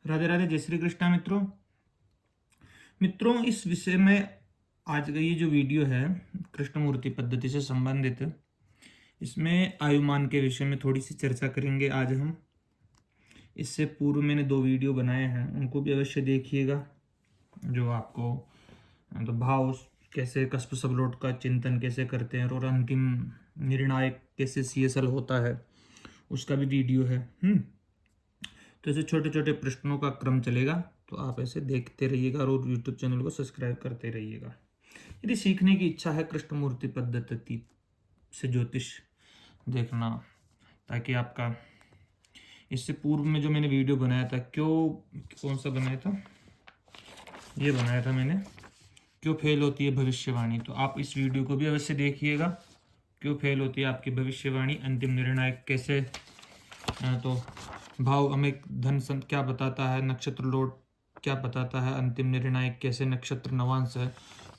राधे राधे, जय श्री कृष्णा मित्रों। इस विषय में आज का ये जो वीडियो है कृष्णमूर्ति पद्धति से संबंधित, इसमें आयुमान के विषय में थोड़ी सी चर्चा करेंगे आज हम। इससे पूर्व मैंने 2 वीडियो बनाए हैं, उनको भी अवश्य देखिएगा। जो आपको तो भाव कैसे कस्प सबलोट का चिंतन कैसे करते हैं और अंतिम निर्णायक कैसे CSL होता है, उसका भी वीडियो है। तो ऐसे छोटे छोटे प्रश्नों का क्रम चलेगा, तो आप ऐसे देखते रहिएगा और YouTube चैनल को सब्सक्राइब करते रहिएगा। यदि सीखने की इच्छा है कृष्णमूर्ति पद्धति से ज्योतिष देखना, ताकि आपका इससे पूर्व में जो मैंने वीडियो बनाया था, कौन सा बनाया था, ये बनाया था मैंने, क्यों फेल होती है भविष्यवाणी। तो आप इस वीडियो को भी अवश्य देखिएगा। क्यों फेल होती है आपकी भविष्यवाणी, अंतिम निर्णायक कैसे, तो भाव हमें धन क्या बताता है, नक्षत्र लोट क्या बताता है, अंतिम निर्णायक कैसे नक्षत्र नवांश है।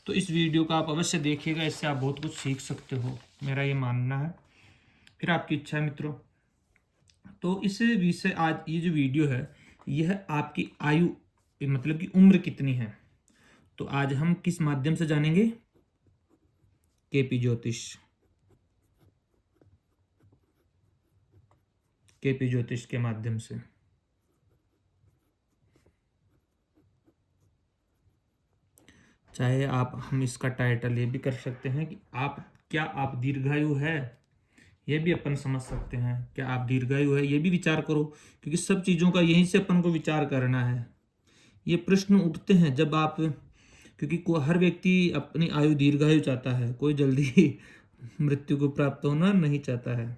तो इस वीडियो का आप अवश्य देखिएगा, इससे आप बहुत कुछ सीख सकते हो, मेरा ये मानना है। फिर आपकी इच्छा है मित्रों। तो इस विषय आज ये जो वीडियो है, यह आपकी आयु मतलब कि उम्र कितनी है, तो आज हम किस माध्यम से जानेंगे, केपी ज्योतिष के माध्यम से। चाहे हम इसका टाइटल ये भी कर सकते हैं कि आप दीर्घायु है, ये भी अपन समझ सकते हैं। क्या आप दीर्घायु है, ये भी विचार करो, क्योंकि सब चीज़ों का यहीं से अपन को विचार करना है। ये प्रश्न उठते हैं जब आप, क्योंकि हर व्यक्ति अपनी आयु दीर्घायु चाहता है, कोई जल्दी मृत्यु को प्राप्त होना नहीं चाहता है।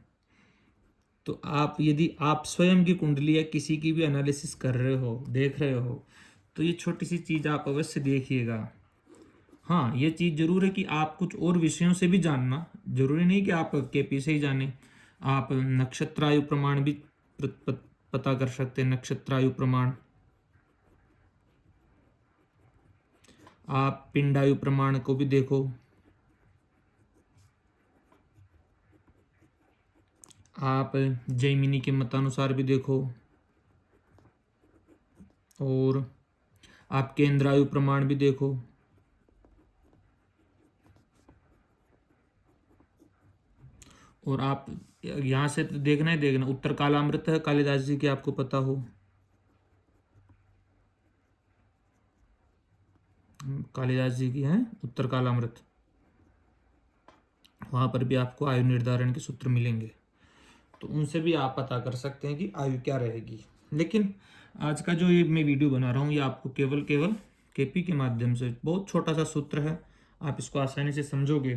तो यदि आप स्वयं की कुंडली या किसी की भी एनालिसिस कर रहे हो, देख रहे हो, तो ये छोटी सी चीज़ आप अवश्य देखिएगा। हाँ, ये चीज़ जरूर है कि आप कुछ और विषयों से भी जानना, जरूरी नहीं कि आप केपी से ही जाने। आप नक्षत्रायु प्रमाण भी पता कर सकते हैं, नक्षत्रायु प्रमाण। आप पिंडायु प्रमाण को भी देखो। आप जैमिनी के मतानुसार भी देखो, और आप केंद्रायु प्रमाण भी देखो। और आप यहाँ से तो देखना ही देखना, उत्तर कालामृत है कालिदास जी की, आपको पता हो, कालिदास जी की है उत्तर कालामृत। वहाँ पर भी आपको आयु निर्धारण के सूत्र मिलेंगे, तो उनसे भी आप पता कर सकते हैं कि आयु क्या रहेगी। लेकिन आज का जो ये मैं वीडियो बना रहा हूँ, ये आपको केवल केपी के माध्यम से, बहुत छोटा सा सूत्र है, आप इसको आसानी से समझोगे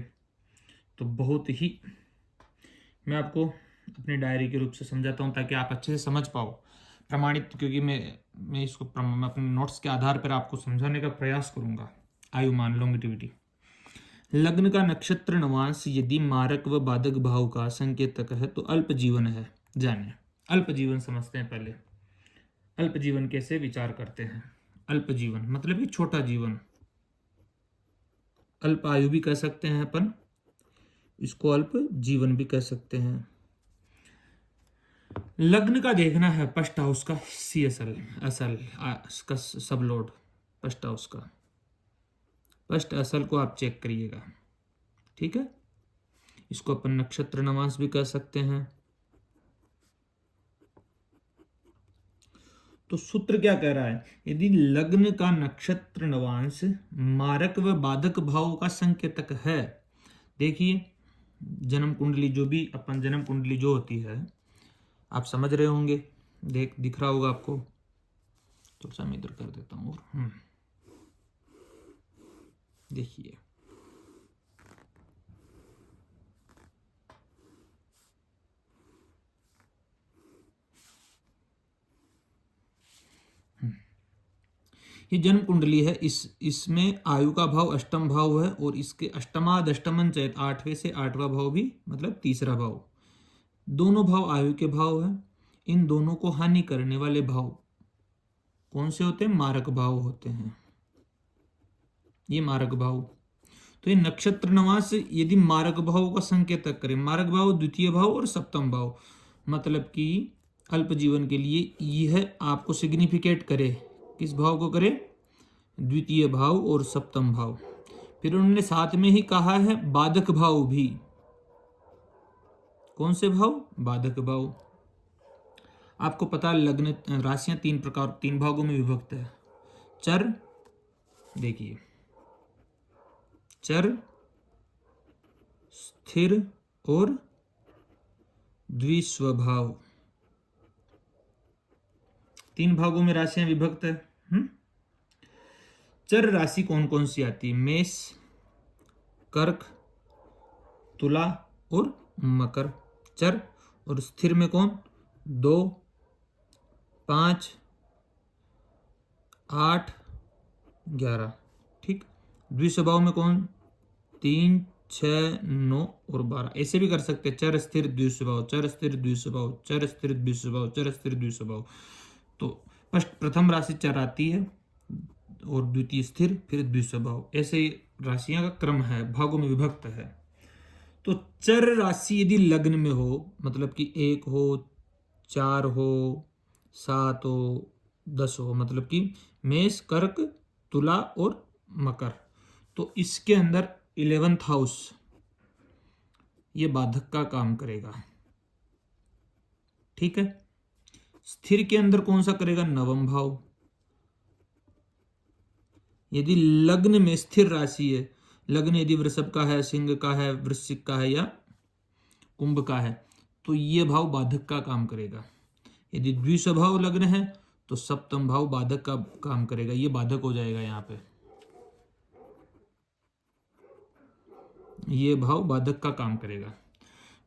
तो बहुत ही, मैं आपको अपनी डायरी के रूप से समझाता हूँ ताकि आप अच्छे से समझ पाओ, प्रमाणित, क्योंकि मैं इसको मैं अपने नोट्स के आधार पर आपको समझाने का प्रयास करूँगा। आयुमान, लॉन्गिटिविटी। लग्न का नक्षत्र नवांश यदि मारक व बाधक भाव का संकेतक है तो अल्प जीवन है। जानिए, अल्प जीवन समझते हैं पहले। अल्प जीवन कैसे विचार करते हैं? अल्प जीवन मतलब कि छोटा जीवन, अल्प आयु भी कह सकते हैं अपन, इसको अल्प जीवन भी कह सकते हैं। लग्न का देखना है फर्स्ट हाउस का CSL, इसका सब लोड, फर्स्ट हाउस का फर्स्ट असल को आप चेक करिएगा, ठीक है। इसको अपन नक्षत्र नवांश भी कह सकते हैं। तो सूत्र क्या कह रहा है, यदि लग्न का नक्षत्र नवांश मारक व बाधक भाव का संकेतक है। देखिए, जन्म कुंडली जन्म कुंडली जो होती है, आप समझ रहे होंगे, दिख रहा होगा आपको। थोड़ा सा मैं इधर कर देता हूँ, और देखिए, ये जन्म कुंडली है, इसमें आयु का भाव अष्टम भाव है, और इसके अष्टमाद अष्टमन चैत 8वें से 8वां भाव भी, मतलब तीसरा भाव, दोनों भाव आयु के भाव है। इन दोनों को हानि करने वाले भाव कौन से होते हैं? मारक भाव होते हैं, ये मारक भाव। तो ये नक्षत्र नवांश यदि मारक भाव का संकेतक करें, मारक भाव द्वितीय भाव और सप्तम भाव, मतलब कि अल्प जीवन के लिए यह आपको सिग्निफिकेट करे, किस भाव को करे, द्वितीय भाव और सप्तम भाव। फिर उन्होंने साथ में ही कहा है बाधक भाव भी। कौन से भाव, बाधक भाव। आपको पता है लग्न राशियां तीन प्रकार, तीन भागों में विभक्त है। चर, देखिए चर, स्थिर और द्विस्वभाव, तीन भागों में राशियां विभक्त है। चर राशि कौन कौन सी आती है, मेष, कर्क, तुला और मकर, चर। और स्थिर में कौन, 2, 5, 8, 11, ठीक। द्विस्वभाव में कौन, 3, 6, 9 और 12। ऐसे भी कर सकते हैं, चर स्थिर द्विस्वभाव, चर स्थिर द्विस्वभाव, चर स्थिर द्विस्वभाव, चर स्थिर द्विस्वभाव। तो प्रथम राशि चर आती है और द्वितीय स्थिर, फिर द्विस्वभाव। ऐसे राशियां का क्रम है, भागों में विभक्त है। तो चर राशि यदि लग्न में हो, मतलब कि 1 हो, 4 हो, 7 हो, 10 हो, मतलब कि मेष, कर्क, तुला और मकर, तो इसके अंदर 11th हाउस ये बाधक का काम करेगा, ठीक है। स्थिर के अंदर कौन सा करेगा, नवम भाव। यदि लग्न में स्थिर राशि है, लग्न यदि वृषभ का है, सिंह का है, वृश्चिक का है या कुंभ का है, तो ये भाव बाधक का काम करेगा। यदि द्विस्वभाव लग्न है तो सप्तम भाव बाधक का काम करेगा, ये बाधक हो जाएगा। यहाँ पे ये भाव बाधक का काम करेगा।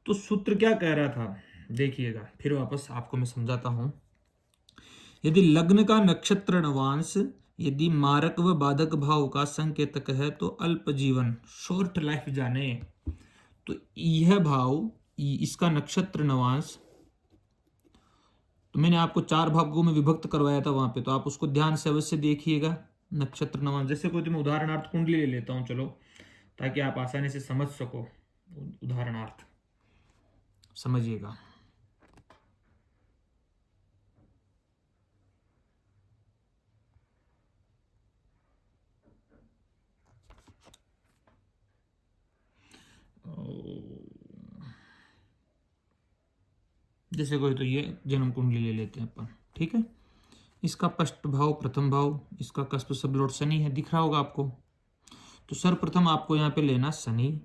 तो सूत्र क्या कह रहा था, देखिएगा, फिर वापस आपको मैं समझाता हूं। यदि लग्न का नक्षत्र नवांश यदि मारक व बाधक भाव का संकेतक है तो अल्प जीवन, शॉर्ट लाइफ जाने। तो यह भाव, इसका नक्षत्र नवांश, तो मैंने आपको 4 भागों में विभक्त करवाया था वहां पे, तो आप उसको ध्यान से अवश्य देखिएगा। नक्षत्र नवांश, जैसे कोई, मैं उदाहरणार्थ कुंडली ले लेता हूं, चलो, ताकि आप आसानी से समझ सको। उदाहरणार्थ समझिएगा। जैसे कोई, तो ये जन्म कुंडली ले लेते हैं अपन, ठीक है। इसका पष्ट भाव प्रथम भाव, इसका कस्प सबलोट शनि है, दिख रहा होगा आपको। तो सर्वप्रथम आपको यहाँ पे लेना शनि,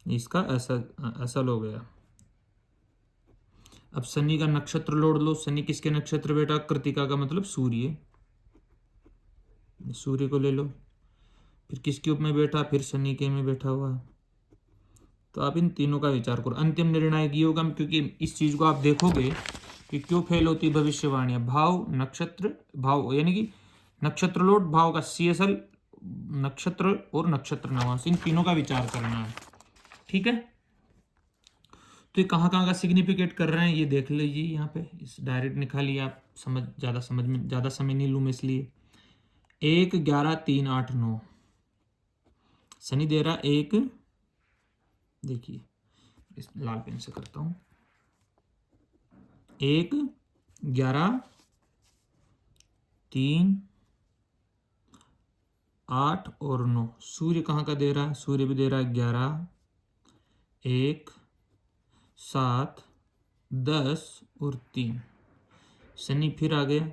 इसका ऐसा ऐसा लो गया। अब शनि का नक्षत्र लोड लो। शनि किसके नक्षत्र बेटा, कृतिका का मतलब सूर्य, सूर्य को ले लो। फिर किसके उप में बैठा, फिर शनि के में बैठा हुआ। तो आप इन तीनों का विचार करो। अंतिम निर्णायक ये होगा, क्योंकि इस चीज को आप देखोगे कि क्यों फेल होती भविष्यवाणियां। भाव, नक्षत्र, भाव यानी कि नक्षत्र लोड, भाव का CSL, नक्षत्र और नक्षत्र नवांश, इन तीनों का विचार करना है, ठीक है। तो ये कहाँ कहाँ का सिग्निफिकेट कर रहे हैं ये देख लीजिए। यहाँ पे इस डायरेक्ट निकालिए आप, समझ में ज़्यादा समय नहीं लूँ मैं इसलिए। 1, 11, 3, 8, 9 शनि दे रहा 1, देखिए इस लाल पेन से करता हूँ, 1, 11, 3, 8 और 9। सूर्य कहाँ का दे रहा है, सूर्य भी दे रहा है 11, 1, 7, 10 और 3। शनि फिर आ गया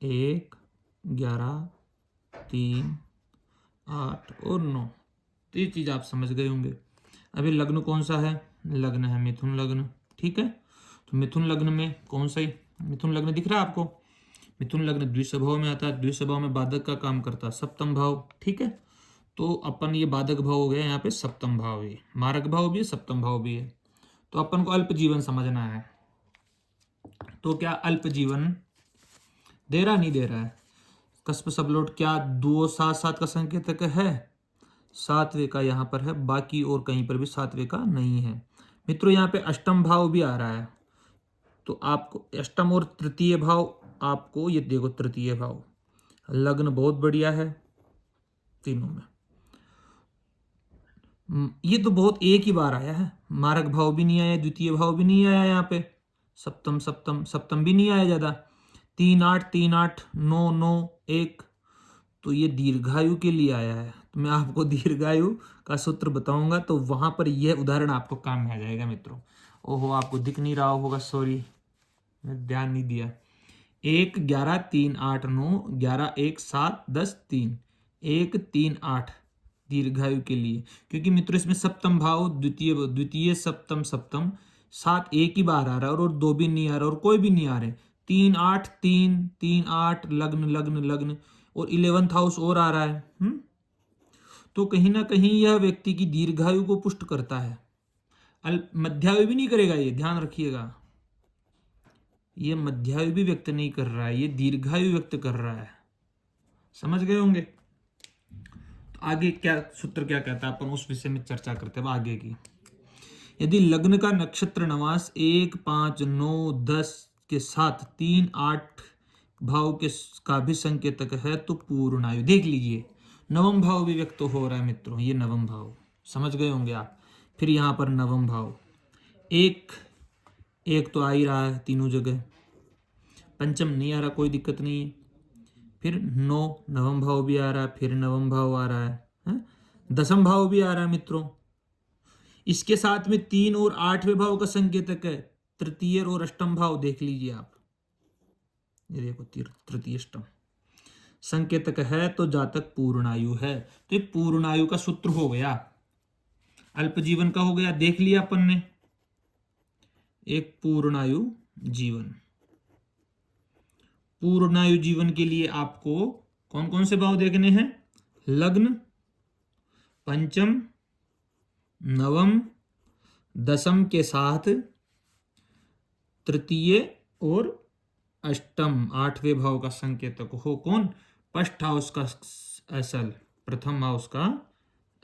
1, 11, 3, 8 और 9। तो ये चीज़ आप समझ गए होंगे। अभी लग्न कौन सा है, लग्न है मिथुन लग्न, ठीक है। तो मिथुन लग्न में कौन सा ही, मिथुन लग्न दिख रहा है आपको। मिथुन लग्न द्विस्वभाव में आता है, द्विस्वभाव में बाधक का काम करता है, सप्तम भाव, ठीक है। तो अपन ये बाधक भाव हो गया, यहाँ पे सप्तम भाव भी, मारक भाव भी है, सप्तम भाव भी है। तो अपन को अल्प जीवन समझना है। तो क्या अल्प जीवन दे रहा, नहीं दे रहा है। कस्प सबलोट क्या 2, 7, 7 का संकेतक है, 7वें का यहाँ पर है, बाकी और कहीं पर भी 7वें का नहीं है। मित्रों यहाँ पे अष्टम भाव भी आ रहा है, तो आपको अष्टम और तृतीय भाव, आपको ये देखो, तृतीय भाव लग्न बहुत बढ़िया है तीनों में। ये तो बहुत एक ही बार आया है, मारक भाव भी नहीं आया, द्वितीय भाव भी नहीं आया यहाँ पे, सप्तम सप्तम सप्तम भी नहीं आया ज्यादा। 3 8 3 8 9 9 1, तो ये दीर्घायु के लिए आया है। तो मैं आपको दीर्घायु का सूत्र बताऊंगा तो वहां पर यह उदाहरण आपको काम में आ जाएगा मित्रों। ओहो, आपको दिख नहीं रहा होगा, सॉरी, मैं ध्यान नहीं दिया। 1 11 3 8 9 11 1 7 10 3 1 3 8 दीर्घायु के लिए, क्योंकि मित्रों इसमें सप्तम भाव द्वितीय द्वितीय सप्तम सप्तम 7 एक ही बार आ रहा है और 2 भी नहीं आ रहा और कोई भी नहीं आ रहे। 3 8 3 3 8 लग्न लग्न लग्न और 11th हाउस और आ रहा है। तो कहीं ना कहीं यह व्यक्ति की दीर्घायु को पुष्ट करता है। मध्यायु भी नहीं करेगा, ये ध्यान रखिएगा, ये मध्यायु भी व्यक्त नहीं कर रहा है, ये दीर्घायु व्यक्त कर रहा है। समझ गए होंगे। तो आगे क्या सूत्र क्या कहता है, अपन उस विषय में चर्चा करते हैं आगे की। यदि लग्न का नक्षत्र नवांश 1 5 9 10 के साथ 3 8 भाव के का भी संकेतक है तो पूर्ण आयु। देख लीजिए, नवम भाव भी व्यक्त हो रहा है मित्रों, ये नवम भाव, समझ गए होंगे आप। फिर यहाँ पर नवम भाव एक एक तो आ ही रहा है तीनों जगह, पंचम नहीं आ रहा, कोई दिक्कत नहीं है। फिर 9 नवम भाव भी आ रहा है, फिर नवम भाव आ रहा है? दसम भाव भी आ रहा है मित्रों। इसके साथ में 3 और 8वें भाव का संकेतक है तृतीय और अष्टम भाव, देख लीजिए आप, ये देखो तृतीय अष्टम संकेतक है तो जातक पूर्णायु है। तो ये पूर्णायु का सूत्र हो गया, अल्प जीवन का हो गया, देख लिया अपन ने। एक पूर्णायु जीवन, पूर्णायु जीवन के लिए आपको कौन कौन से भाव देखने हैं? लग्न, पंचम, नवम, दसम के साथ तृतीय और अष्टम 8वें भाव का संकेतक हो कौन? फर्स्ट हाउस का एसल, प्रथम हाउस का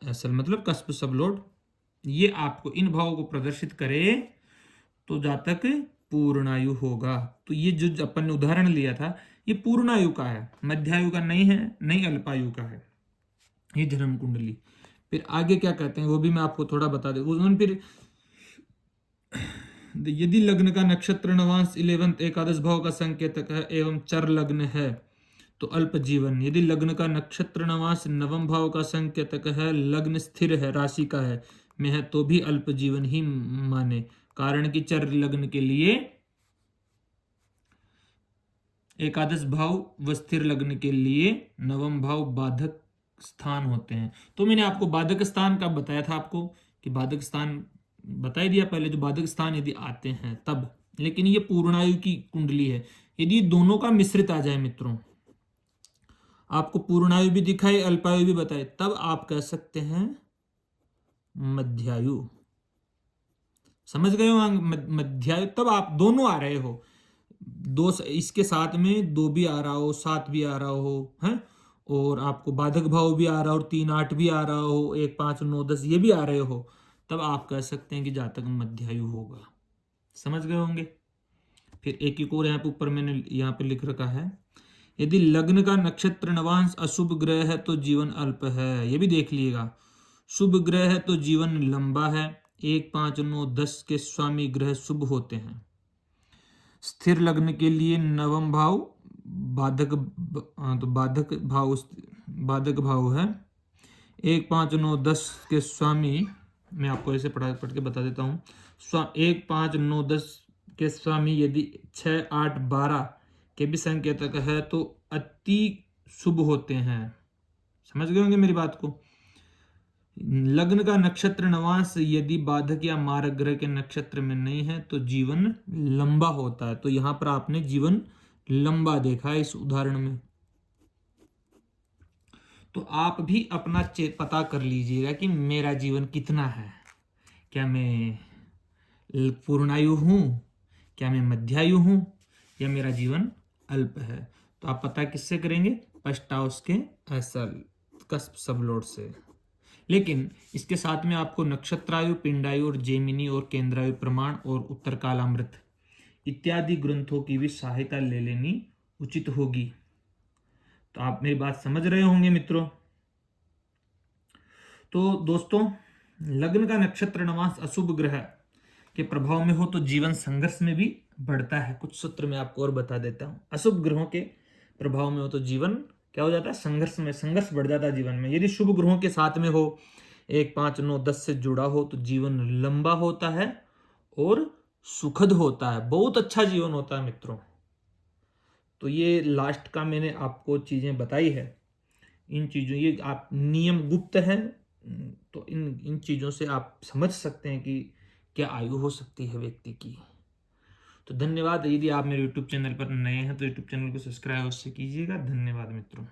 एसल, मतलब कस्प सबलोड। ये आपको इन भावों को प्रदर्शित करे तो जातक पूर्णायु होगा। तो ये जो अपन ने उदाहरण लिया था ये पूर्णायु का है, मध्यायु का नहीं है, नहीं अल्पायु का है ये जन्म कुंडली। फिर आगे क्या कहते हैं वो भी मैं आपको थोड़ा बता दूं। फिर यदि लग्न का नक्षत्र नवांश 11th एकादश भाव का संकेतक है एवं चर लग्न है तो अल्प जीवन। यदि लग्न का नक्षत्र नवांश नवम भाव का संकेतक है, लग्न स्थिर है, राशि का है में है, तो भी अल्प जीवन ही माने, कारण कि चर लग्न के लिए एकादश भाव व स्थिर लग्न के लिए नवम भाव बाधक स्थान होते हैं। तो मैंने आपको बाधक स्थान का बताया था आपको कि बाधक स्थान बता ही दिया पहले, जो बाधक स्थान यदि आते हैं तब। लेकिन ये पूर्णायु की कुंडली है, यदि दोनों का मिश्रित आ जाए मित्रों, आपको पूर्णायु भी दिखाए अल्पायु भी बताए, तब आप कह सकते हैं मध्यायु। समझ गए हो? मध्यायु तब आप दोनों आ रहे हो, दो इसके साथ में 2 भी आ रहा हो, 7 भी आ रहा हो, है, और आपको बाधक भाव भी आ रहा हो और 3 8 भी आ रहा हो, 1 5 9 10 ये भी आ रहे हो, तब आप कह सकते हैं कि जातक मध्यायु होगा। समझ गए होंगे। फिर एक और यहाँ पे ऊपर मैंने यहाँ पे लिख रखा है, यदि लग्न का नक्षत्र नवांश अशुभ ग्रह है तो जीवन अल्प है। ये भी देख लीजिएगा, शुभ ग्रह है तो जीवन लंबा है। 1 5 9 10 के स्वामी ग्रह शुभ होते हैं। स्थिर लग्न के लिए नवम भाव बाधक, तो बाधक भाव है। 1 5 9 10 के स्वामी, मैं आपको ऐसे पढ़ के बता देता हूँ। 1 5 9 10 के स्वामी यदि 6 8 12 के भी संकेतक है तो अति शुभ होते हैं। समझ गए होंगे मेरी बात को। लग्न का नक्षत्र नवांश यदि बाधक या मारक ग्रह के नक्षत्र में नहीं है तो जीवन लंबा होता है। तो यहां पर आपने जीवन लंबा देखा है इस उदाहरण में। तो आप भी अपना पता कर लीजिएगा कि मेरा जीवन कितना है, क्या मैं पूर्णायु हूं, क्या मैं मध्यायु हूं, या मेरा जीवन अल्प है। तो आप पता किससे करेंगे? फर्स्ट हाउस के एसल कस्प सबलोड से। लेकिन इसके साथ में आपको नक्षत्रायु, पिंडायु और जेमिनी और केंद्रायु प्रमाण और उत्तर कालामृत इत्यादि ग्रंथों की भी सहायता ले लेनी उचित होगी। तो आप मेरी बात समझ रहे होंगे मित्रों। तो दोस्तों, लग्न का नक्षत्र नवांश अशुभ ग्रह के प्रभाव में हो तो जीवन संघर्ष में भी बढ़ता है। कुछ सूत्र मैं आपको और बता देता हूँ। अशुभ ग्रहों के प्रभाव में हो तो जीवन क्या हो जाता है, संघर्ष में, संघर्ष बढ़ जाता है जीवन में। यदि शुभ ग्रहों के साथ में हो, 1, 5, 9, 10 से जुड़ा हो तो जीवन लंबा होता है और सुखद होता है, बहुत अच्छा जीवन होता है मित्रों। तो ये लास्ट का मैंने आपको चीजें बताई है। इन चीजों, ये आप नियम गुप्त हैं, तो इन इन चीजों से आप समझ सकते हैं कि क्या आयु हो सकती है व्यक्ति की। तो धन्यवाद। यदि आप मेरे यूट्यूब चैनल पर नए हैं तो यूट्यूब चैनल को सब्सक्राइब अवश्य कीजिएगा। धन्यवाद मित्रों।